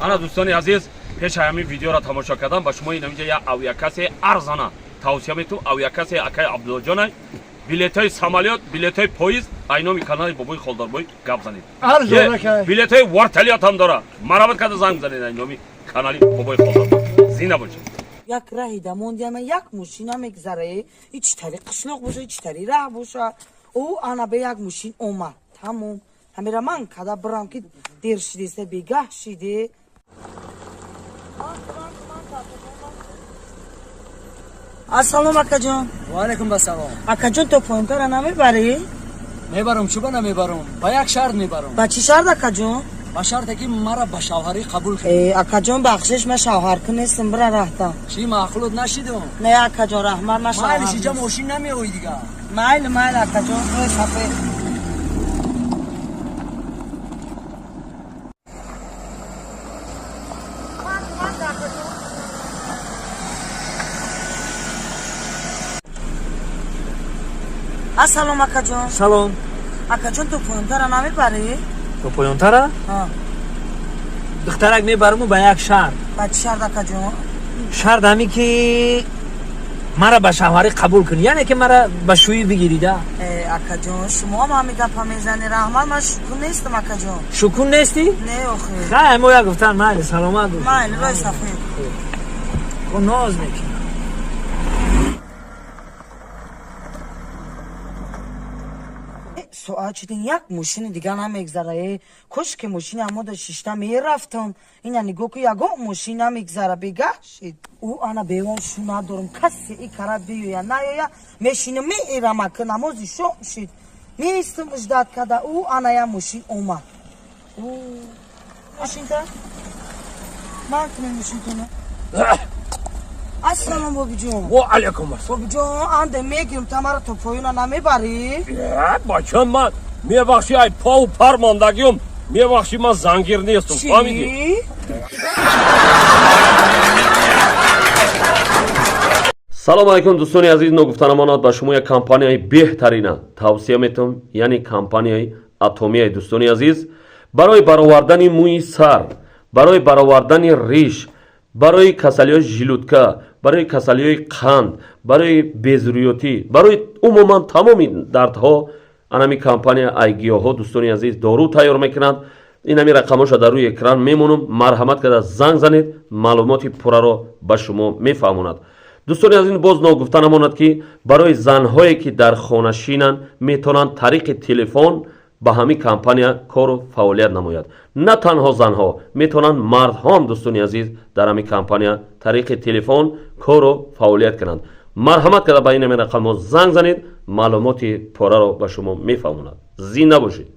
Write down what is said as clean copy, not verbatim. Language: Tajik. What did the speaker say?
ана дӯстони азиз пеш ҳамин видеоро тамошо кардан ба шумо инамиҷа як авиакасе арзана тавсия метум. Авиакасе акай Абдуллоҷонай билетҳои самолёт, билетҳои поезд айноми канали бобои холдорбой гап занед. Билетҳои варталиятам дора. Марҳамат карда занг занед айноми канали бобои холдорбой. Зинда бошед. Як раҳи дамондиама як мошина мегзарае, ич тари қишлоқ боша, ич тари раҳ боша. Ӯ ана бе як мошин омад. Тамом. Ҳамира ман када бирам ки дер шидеста бегаҳ шиде. Ассалом акаҷон. Ва алайкум ассалом. Акаҷон то поинтара намебарӣ? Мебарам, чуба намебарам. Ба як шарт мебарам. Ба чӣ шарт акаҷон? Ба шарте ки мара ба шавҳарӣ қабул кунӣ. Акаҷон бахшиш ман шавҳаркӣ нестам, бира раҳта. Чӣ маъқулот нашидам? Не акаҷон раҳмат ман шавҳар. Майли шиҷа мошин намеои дига. Майли акаҷон ой сафед. Ассалом акаҷон. Салом. Акаҷон ту поинтара намебарӣ? То поёнтара? Духтарак мебараму ба як шарт. Ба чӣ шарт акаҷон? Шарт ҳамин ки мара ба шавҳарӣ қабул кунӣ, яъне ки мара ба шӯӣ бигирида. Акаҷон шумоам ҳамин гапа мезанӣ. раҳмат ман шукун нестам акаҷон. Шукун нестӣ? Не охир. хай мо як гуфтан майли саломат бош. Майли рой сафед. ко ноз мекунӣ. соат шудин як мошини дига намегзара. кош ки мошини амода шишта мерафтам. ина нигоҳ ки ягон мошин намегзара. бегаҳ шид. ӯ ана бевон шу надорам. касе и кара биёя наёя мешина меирама ки намози шом шид. меистам иҷдат карда. ӯ ана я мошин омад. мошинта ман кунем мошинтона. Ассалом бобиҷон. Ва алайкум ассалом. Бобиҷон анде мегирам тамара то поёна намебарӣ? Бачам ман мебахши ай пау пар мондагиам. Мебахши ман зангир нестам. Фаҳмидӣ? салому алайкум дӯстони азиз, ногуфтанамонат ба шумо як компанияи беҳтарина тавсия метавам, яъне компанияи Атомия. дӯстони азиз, барои баровардани мӯи сар, барои баровардани риш, барои касалиҳои жилудка, барои касалиҳои қанд, барои безрӯётӣ, барои умуман тамоми дардҳо анами компания айгиёҳо дӯстони азиз дору тайёр мекунад. инами рақамҳоша дар рӯи экран мемонам. марҳамат карда занг занед, маълумоти пурраро ба шумо мефаҳмонад. дӯстони азиз, боз ногуфта намонад ки барои занҳое ки дар хонашинанд метавонанд тариқи телефон ба ҳамин компания кору фаъолият намояд. на танҳо занҳо, метавонанд мардҳо ҳам дӯстони азиз дар ҳамин компания тариқи телефон кору фаъолият кунанд. марҳамат карда ба ин рақамҳо занг занед, маълумоти пурраро ба шумо мефаҳмонад. зинда бошед.